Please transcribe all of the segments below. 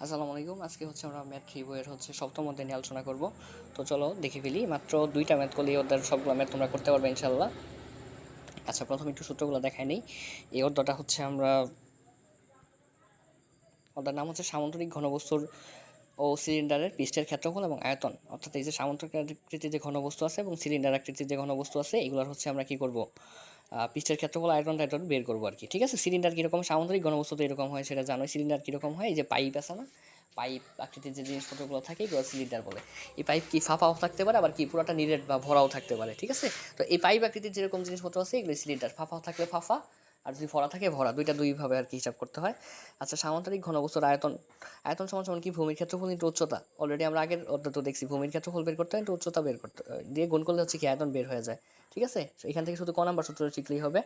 আসসালামু আলাইকুম। আজকে হচ্ছে আমরা ম্যাথ 3 বইয়ের হচ্ছে সপ্তম অধ্যায় নিয়ে আলোচনা করব। তো চলো দেখে ফেলি। মাত্র 2টা ম্যাথ করলে এই অধ্যায়ের সবগুলো ম্যাথ তোমরা করতে পারবে ইনশাআল্লাহ। আচ্ছা, প্রথমে একটু সূত্রগুলো দেখাই নেই। এই অধ্যায়টা হচ্ছে অধ্যায়ের নাম হচ্ছে সামুদ্রিক ঘনবস্তুর ও সিলিন্ডারের পৃষ্ঠের ক্ষেত্রফল এবং আয়তন। অর্থাৎ এই যে সামুদ্রিক আকৃতির যে ঘনবস্তু আছে এবং সিলিন্ডার আকৃতির যে ঘনবস্তু আছে, এগুলোর হচ্ছে আমরা কি করব, পৃষ্ঠের ক্ষেত্রফল আয়তন টায়তন বের করবো আর কি। ঠিক আছে, সিলিন্ডার কীরকম, সামুদ্রিক ঘনবস্তু তো এরকম হয় সেটা জানোই। সিলিন্ডার কীরকম হয়, এই যে পাইপ আছে না, পাইপ আকৃতির যে জিনিসপত্রগুলো থাকে এগুলো সিলিন্ডার বলে। এই পাইপ কি ফাঁপাও থাকতে পারে, আবার কি পুরোটা নিরেট বা ভরাও থাকতে পারে। ঠিক আছে, তো এই পাইপ আকৃতির যেরকম জিনিসপত্র আছে এগুলো সিলিন্ডার। ফাঁপাও থাকলে ফাঁপা, আর যদি ভরা থাকে ভরা, দুইভাবে আর কি হিসাব করতে হয়। আচ্ছা, সামুদ্রিক ঘনবস্তুর আয়তন, আয়তন সমান সমান কি ভূমির ক্ষেত্রফল ইন্টু উচ্চতা। অলরেডি আমরা আগের অধ্যায় তো দেখছি, ভূমির ক্ষেত্রফল বের করতে হয় ইন্টু উচ্চতা বের করতে দিয়ে গুণ করলে হচ্ছে কি আয়তন বের হয়ে যায়। ঠিক আছে, এখান থেকে শুধু ক নাম্বার সূত্র শিখলেই হবে।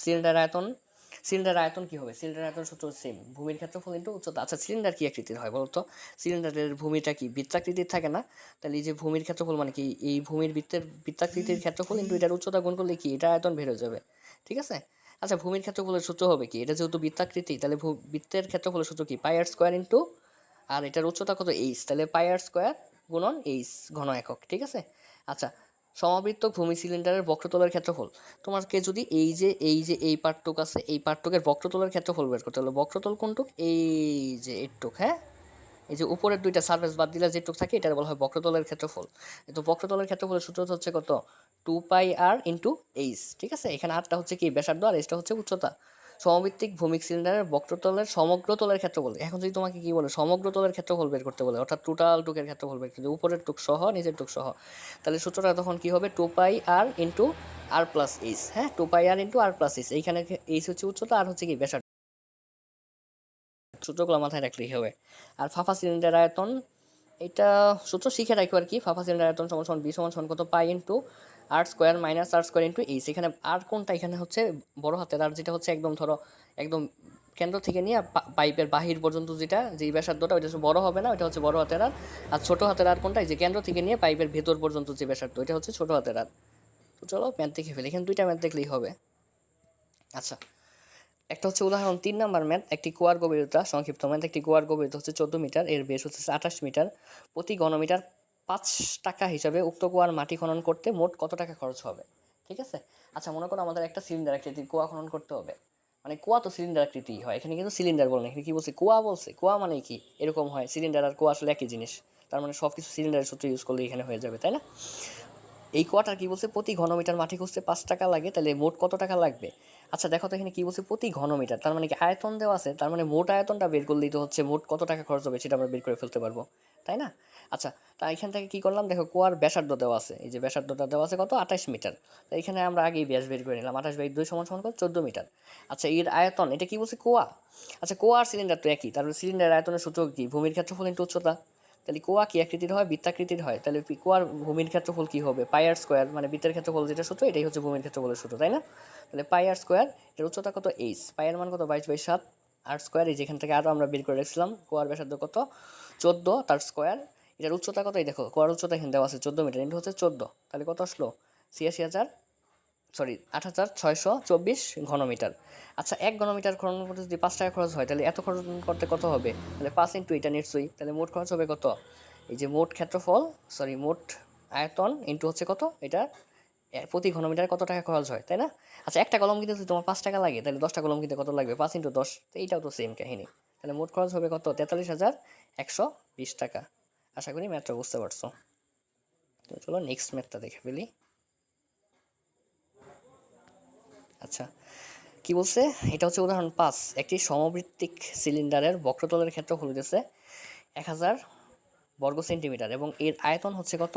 সিলিন্ডার আয়তন, সিলিন্ডার আয়তন কি হবে, সিলিন্ডার আয়তন সূত্র সেম, ভূমির ক্ষেত্রফল ইন্টু উচ্চতা। আচ্ছা, সিলিন্ডার কি আকৃতির হয় বলতো? সিলিন্ডারের ভূমিটা কি বৃত্তাকৃতির থাকে না? তাহলে এই যে ভূমির ক্ষেত্রফল মানে কি, এই ভূমির বৃত্তাকৃতির ক্ষেত্রফল ইন্টু এটার উচ্চতা গুণ করলে কি এটা আয়তন বের হয়ে যাবে। ঠিক আছে। আচ্ছা, ভূমির ক্ষেত্রফলের সূত্র হবে কি, এটা যেহেতু বৃত্তাকৃতি তাহলে বৃত্তের ক্ষেত্রফলের সূত্র কি, পাই আর স্কোয়ার ইন্টু, আর এটার উচ্চতা কত, এইচ, তাহলে পাই আর স্কোয়ার গুণন এইচ ঘন একক। ঠিক আছে। আচ্ছা, সমাবৃত্ত ভূমি সিলিন্ডারের বক্রতলের ক্ষেত্রফল, তোমাকে যদি এই পার্টটুক আছে, এই পার্টটুকের বক্রতলের ক্ষেত্রফল বের করতে হলো। বক্রতল কোনটুক, এই যে এইটুক, হ্যাঁ, এই যে উপরের দুইটা সারফেস বাদ দিলে যেটুক থাকে এটার বলা হয় বক্রতলের ক্ষেত্রফল। তো বক্রতলের ক্ষেত্রফলের সূত্র হচ্ছে কত, 2 পাই আর ইন্টু এইচ। ঠিক আছে, এখানে আরটা হচ্ছে কি ব্যাসার্ধ আর এইচটা হচ্ছে উচ্চতা। সমভিত্তিক ভূমিক সিলিন্ডারের বক্রতলের সমগ্র তলের ক্ষেত্রফল। এখন যদি তোমাকে কি বলে সমগ্র তলের ক্ষেত্রফল বের করতে বলে, অর্থাৎ টোটাল টুকের ক্ষেত্রফল বের করতে, উপরের টুক সহ নিচের টুক সহ, তাহলে সূত্রটা তখন কি হবে, 2 পাই আর ইন্টু আর প্লাস এইচ। হ্যাঁ, 2 পাই আর ইন্টু আর প্লাস এইচ, এইখানে এইচ হচ্ছে উচ্চতা আর হচ্ছে কি ব্যাসার্ধ। সূত্রগুলো মাথায় রাখলেই হবে। আর ফাঁপা সিলিন্ডার আয়তন, এটা সূত্র শিখে রাখো আর কি। ফাঁপা সিলিন্ডার আয়তন সমান সমান বি সমান সমান কত, পাই ইন্টু আর স্কোয়ার মাইনাস আর স্কোয়ার ইন্টু এইচ। এখানে আর কোনটা, এখানে হচ্ছে বড় হাতের আর, যেটা হচ্ছে একদম ধরো একদম কেন্দ্র থেকে নিয়ে পাইপের বাহির পর্যন্ত যেই ব্যাসার্ধটা, ওইটা হচ্ছে বড় হবে না, ওইটা হচ্ছে বড় হাতের আর। আর ছোটো হাতের আর কোনটা, এই যে কেন্দ্র থেকে নিয়ে পাইপের ভেতর পর্যন্ত যে ব্যাসার্ধ, ওইটা হচ্ছে ছোটো হাতের আর। তো চলো ম্যাথ দেখে ফেলি, এখানে দুইটা ম্যাথ দেখলেই হবে। আচ্ছা, একটা হচ্ছে উদাহরণ 3 নাম্বার ম্যাথ, একটি কুয়ার গভীরতা, সংক্ষিপ্ত ম্যাথ, একটি কুয়ার গভীরতা হচ্ছে 14 মিটার, এর বেশ হচ্ছে 28 মিটার, প্রতি ঘনমিটার 5 টাকা হিসাবে উক্ত কুয়ার মাটি খনন করতে মোট কত টাকা খরচ হবে। ঠিক আছে। আচ্ছা, মনে করো আমাদের একটা সিলিন্ডার আকৃতির কুয়া খনন করতে হবে। মানে কুয়া তো সিলিন্ডার আকৃতি হয়, এখানে কিন্তু সিলিন্ডার বলে না, এখানে কি বলছে, কুয়া বলছে। কুয়া মানে কি, এরকম হয়, সিলিন্ডার আর কুয়া আসলে একই জিনিস। তার মানে সব কিছু সিলিন্ডারের সূত্র ইউজ করলে এখানে হয়ে যাবে, তাই না? এই কোয়াটার কি বলছে, প্রতি ঘনমিটার মাটি খুঁজতে 5 টাকা লাগে, তাহলে মোট কত টাকা লাগবে। আচ্ছা দেখো তো, এখানে কি বলছে, প্রতি ঘনমিটার, তার মানে কি আয়তন দেওয়া আছে, তার মানে মোট আয়তনটা বের করলেই তো হচ্ছে মোট কত টাকা খরচ হবে সেটা আমরা বের করে ফেলতে পারবো, তাই না? আচ্ছা, তা এখান থেকে কি করলাম, দেখো কুয়ার ব্যাসার্ধ দেওয়া আছে, এই যে ব্যাসার্ধটা দেওয়া আছে কত, 28 মিটার। তো এখানে আমরা আগেই ব্যাস বের করে নিলাম, 28/2 সমান সমান কত, 14 মিটার। আচ্ছা, এর আয়তন, এটা কি বলছে, কুয়া। আচ্ছা, কুয়া আর সিলিন্ডার তো একই, তারপরে সিলিন্ডার আয়তনের সূত্র কি, ভূমির ক্ষেত্রফল ইন্টু উচ্চতা। তাহলে কুয়া কি আকৃতির হয়, বৃত্তাকৃতির হয়, তাহলে কুয়ার ভূমির ক্ষেত্রফল কি হবে, পাই আর স্কোয়ার, মানে বৃত্তের ক্ষেত্রফল যেটা সূত্র এটাই হচ্ছে ভূমির ক্ষেত্রফলের সূত্র, তাই না? তাহলে পাই আর স্কোয়ার, এর উচ্চতা কত, এইচ, পাই এর মান কত, 22/7, আর স্কোয়ার, এই যেখান থেকে আরও আমরা বের করে রাখছিলাম, কুয়ার ব্যাসার্ধ কত, 14, তার স্কোয়ার, এটার উচ্চতা কত, এই দেখো কুয়ার উচ্চতা এখানে দেওয়া আছে 14 মিটার, ইন্টু হচ্ছে 14, তাহলে কত আসলো, 8,624 ঘনমিটার। আচ্ছা, 1 ঘনমিটার খনন করতে যদি 5 টাকা খরচ হয়, তাহলে এত খনন করতে কত হবে, তাহলে 5 ইন্টু এটা নিশ্চয়ই, তাহলে মোট খরচ হবে কত, এই যে মোট ক্ষেত্রফল, মোট আয়তন ইন্টু হচ্ছে কত এটা, প্রতি ঘনমিটার কত টাকা খরচ হয়, তাই না? আচ্ছা, একটা কলম কিনতে যদি তোমার 5 টাকা লাগে, তাহলে 10টা কলম কিনতে কত লাগবে, 5 ইন্টু 10, তো এইটাও তো সেম কাহিনী। তাহলে মোট খরচ হবে কত, 43,120 টাকা। আশা করি ম্যাথটা বুঝতে পারছো। তো চলো নেক্সট ম্যাথটা দেখে ফেলি। আচ্ছা, কি বলছে, এটা হচ্ছে উদাহরণ 5, একটি সমবৃত্তিক সিলিন্ডারের বক্রতলের ক্ষেত্রফল হইতেছে 1000 বর্গ সেন্টিমিটার এবং এর আয়তন হচ্ছে কত,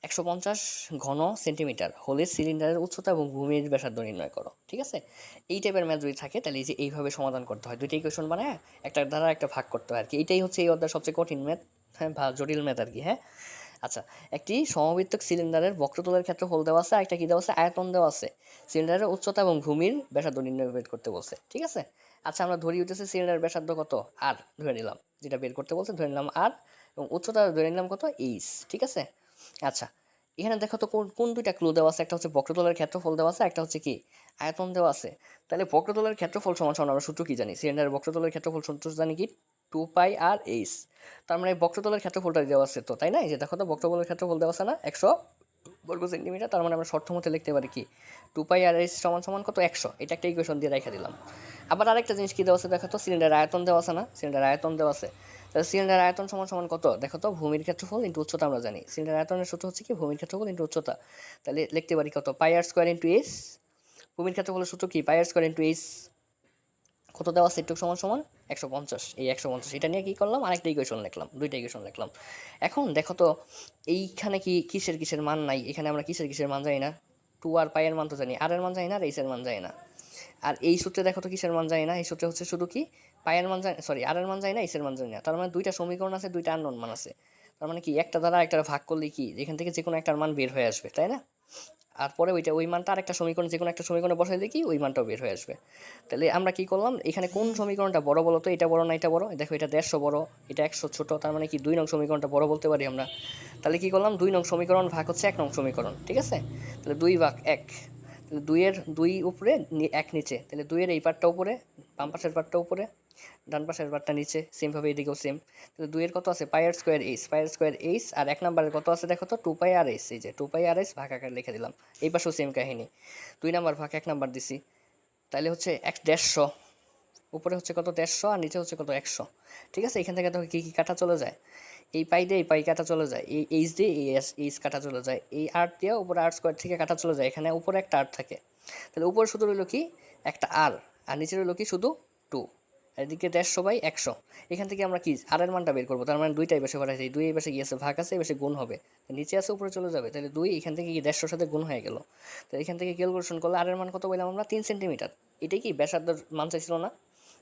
150 ঘন সেন্টিমিটার হলে সিলিন্ডারের উচ্চতা এবং ভূমির ব্যাসার্ধ নির্ণয় করো। ঠিক আছে, এই টাইপের ম্যাথ যদি থাকে তাহলে এই যে এইভাবে সমাধান করতে হয়, দুইটা ইকুয়েশন বানায় একটা দ্বারা একটা ভাগ করতে হয় আর কি। এইটাই হচ্ছে এই অধ্যায়ের সবচেয়ে কঠিন ম্যাথ, হ্যাঁ, বা জটিল ম্যাথ আর কি। হ্যাঁ, আচ্ছা, একটি সমবৃত্তক সিলিন্ডারের বক্রতলের ক্ষেত্রফল দেওয়া আছে, একটা কি দেওয়া আছে, আয়তন দেওয়া আছে, সিলিন্ডারের উচ্চতা এবং ভূমির ব্যাসার্ধ নির্ণয় বের করতে বলছে। ঠিক আছে। আচ্ছা, আমরা ধরি হইতেছে সিলিন্ডারের ব্যাসার্ধ কত, আর ধরে নিলাম, যেটা বের করতে বলছে ধরে নিলাম আর, এবং উচ্চতা ধরে নিলাম কত, এইচ। ঠিক আছে। আচ্ছা, এখানে দেখো তো কোন কোন দুইটা ক্লু দেওয়া আছে, একটা হচ্ছে বক্রতলের ক্ষেত্রফল দেওয়া আছে, একটা হচ্ছে কি আয়তন দেওয়া আছে। তাহলে বক্রতলের ক্ষেত্রফল সমান সমান আমরা সূত্র কি জানি, সিলিন্ডারের বক্রতলের ক্ষেত্রফল সূত্র জানি কি, 2πr/h। তার মানে বক্রতলের ক্ষেত্রফলটা দেওয়া আছে তো, তাই না? এই যে দেখো তো বক্রতলের ক্ষেত্রফল দেওয়া আছে না 100 বর্গ সেন্টিমিটার। তার মানে আমরা শর্ত মতে লিখতে পারি কি 2πr/h সমান কত 100। এটা একটা ইকুয়েশন দিয়ে রেখে দিলাম। আবার আরেকটা জিনিস কি দেওয়া আছে দেখো তো, সিলিন্ডার আয়তন দেওয়া আছে না, সিলিন্ডার আয়তন দেওয়া আছে। তাহলে সিলিন্ডার আয়তন সমান কত দেখো তো, ভূমির ক্ষেত্রফল ইন্টু উচ্চতা। আমরা জানি সিলিন্ডার আয়তনের সূত্র হচ্ছে কি ভূমির ক্ষেত্রফল ইন্টু উচ্চতা। তাহলে লিখতে পারি কত πr² ইন্টু h। ভূমির ক্ষেত্রফলের সূত্র কি πr² ইন্টু h, কত দেওয়া আছে একটু সমান 150। এই 150 এটা নিয়ে কি করলাম, আরেকটা ইকুয়েশন লিখলাম, দুইটা ইকুয়েশন লিখলাম। এখন দেখো তো এইখানে কি কিসের মান নাই, এখানে আমরা কিসের মান জানি না। 2 আর পাই এর মান তো জানি, আর এর মান জানি না, আর এইচ এর মান জানি না। আর এই সূত্রে দেখো তো কিসের মান জানি না, এই সূত্রে হচ্ছে শুধু কি পায়ের মান জানি, সরি আর এর মান জানি না, এইচ এর মান জানি না। তার মানে দুইটা সমীকরণ আছে, দুইটা আননোন মান আছে। তার মানে কি একটা দ্বারা একটা ভাগ করলে কি এখান থেকে যে কোনো একটার মান বের হয়ে আসবে, তাই না? আর পরে ওই মানটা আরেকটা সমীকরণ যে কোনো একটা সমীকরণে বসাই দিয়ে কি ওই মানটাও বের হয়ে আসবে। তাহলে আমরা কি করলাম, এখানে কোন সমীকরণটা বড় বলো তো, এটা বড় না এটা বড়? দেখো এটা 150 বড়, এটা 100 ছোট। তার মানে কি 2 নং সমীকরণটা বড় বলতে পারি আমরা। তাহলে কি করলাম, 2 নং সমীকরণ ভাগ হচ্ছে 1 নং সমীকরণ, ঠিক আছে? তাহলে 2 ভাগ 1, তাহলে 2 উপরে 1 নিচে, তাহলে 2 এই পার্টটা উপরে, বাম পাশের পার্টটা উপরে, ডান পাশের পার্টটা নিচে, সেমভাবে এদিকেও সেম। তাহলে 2 কত আছে πr²h, আর 1 নম্বরের কত আছে দেখো তো 2πr/h। এই যে 2πr/h ভাগ আকারে লিখে দিলাম। এই পাশেও সেম কাহিনী, 2 নাম্বার ভাগ 1 নাম্বার দিছি। তাহলে হচ্ছে 150, উপরে হচ্ছে কত 150 আর নিচে হচ্ছে কত 100। ঠিক আছে, এখান থেকে দেখো কী কাটা চলে যায়, এই পাই দিয়ে এই পাই কাটা চলে যায়, এই এইচ দিয়ে এই এইচ কাটা চলে যায়, এই আর দিয়ে উপরে r² থেকে কাটা চলে যায়, এখানে উপরে একটা আর থাকে। তাহলে উপরে শুধু রইল কি একটা আর নিচে রইল কি শুধু 2। এদিকে 150/100। এখান থেকে আমরা কি আর এর মানটা বের করবো। তার মানে দুইটাই পাশে বাড়াইছি, 2 এই পাশে গিয়েছে ভাগ আছে, এই পাশে গুণ হবে, নিচে আছে উপরে চলে যাবে। তাহলে 2 এখান থেকে কি 150 সাথে গুণ হয়ে গেল। তো এখান থেকে ক্যালকুলেশন করলে আর এর মান কত পেলাম আমরা 3 সেন্টিমিটার। এটাই কি ব্যাসার্ধের মান চাইছিল না?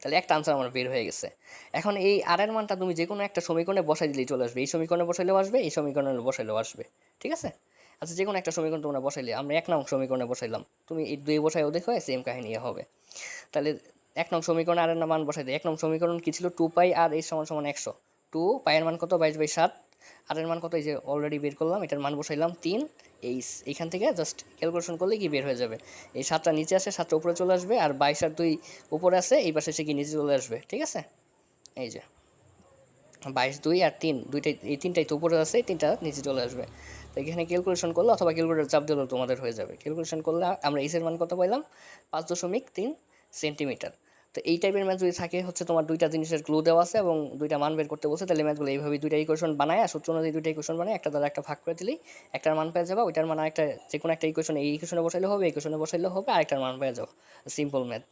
তাহলে একটা আনসার আমার বের হয়ে গেছে। এখন এই আর এর মানটা তুমি যে কোনো একটা সমীকরণে বসাই দিলেই চলে আসবে। এই সমীকরণে বসাইলেও আসবে, এই সমীকরণে বসাইলেও আসবে, ঠিক আছে? আচ্ছা, যে কোনো একটা সমীকরণ তোমরা বসাইলে, আমরা 1 নং সমীকরণে বসাইলাম, তুমি এই 2 বসাইও দেখো সেম কাহিনী হবে। তাহলে 1 নং সমীকরণে আর এর মান বসাই দিই। 1 নং সমীকরণ কি ছিল 2πr/h সমান 100। 2 পায়ের মান কত 22/7, আর এর মান কত এই যে অলরেডি বের করলাম, এটার মান বসাইলাম 3 এইচ। এইখান থেকে জাস্ট ক্যালকুলেশন করলে কি বের হয়ে যাবে, এই 7টা নিচে আসে, 7টা উপরে চলে আসবে, আর 22 আর 2 উপরে আসে, এই পাশে সে কি নিচে চলে আসবে, ঠিক আছে? এই যে 22, 2 আর 3, দুইটাই এই তিনটাই তো উপরে আছে, এই তিনটা নিচে চলে আসবে। তো এখানে ক্যালকুলেশন করলে অথবা ক্যালকুলেটর চাপ দিলেও তোমাদের হয়ে যাবে। ক্যালকুলেশন করলে আমরা এইচের মান কত পাইলাম 5.3 সেন্টিমিটার। তো এই টাইপের ম্যাথ যদি থাকে হচ্ছে তোমার দুইটা জিনিসের ক্লু দেওয়া আছে এবং দুইটা মান বের করতে বলছে, তাহলে ম্যাথগুলো এইভাবে দুইটা ইকুয়েশন বানায়, সূত্র অনুযায়ী দুইটা ইকুয়েশন বানায়, একটা দ্বারা একটা ভাগ করে দিলেই একটার মান পেয়ে যাবে। ওইটার মান একটা যে কোনো একটা ইকুয়েশন, এই ইকুয়েশনে বসাইলে হবে, এই ইকুয়েশনে বসাইলে হবে, আরেকটার মান পেয়ে যাবো। Simple math.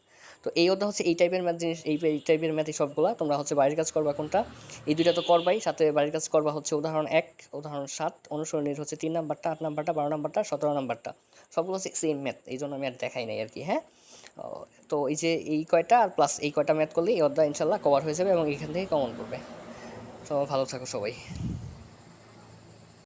তো এই অধ্যায় হচ্ছে এই টাইপের ম্যাথ জিনিস, এই টাইপের ম্যাথই সবগুলা। তোমরা হচ্ছে বাড়ির কাজ করবা কোনটা, এই দুইটা তো করবাই, সাথে বাড়ির কাজ করবা হচ্ছে উদাহরণ 1, উদাহরণ 7, অনুসরণীর হচ্ছে 3 নাম্বারটা, 8 নাম্বারটা, 12 নাম্বারটা, 17 নাম্বারটা, সবগুলো হচ্ছে সেম ম্যাথ, এই জন্য আমি আর দেখাই নাই আর কি। হ্যাঁ, তো এই যে এই কয়টা আর প্লাস এই কয়টা ম্যাথ করলে এই অধ্যায় ইনশাল্লাহ কভার হয়ে যাবে এবং এখান থেকে কমন পড়বে। তো ভালো থাকো সবাই।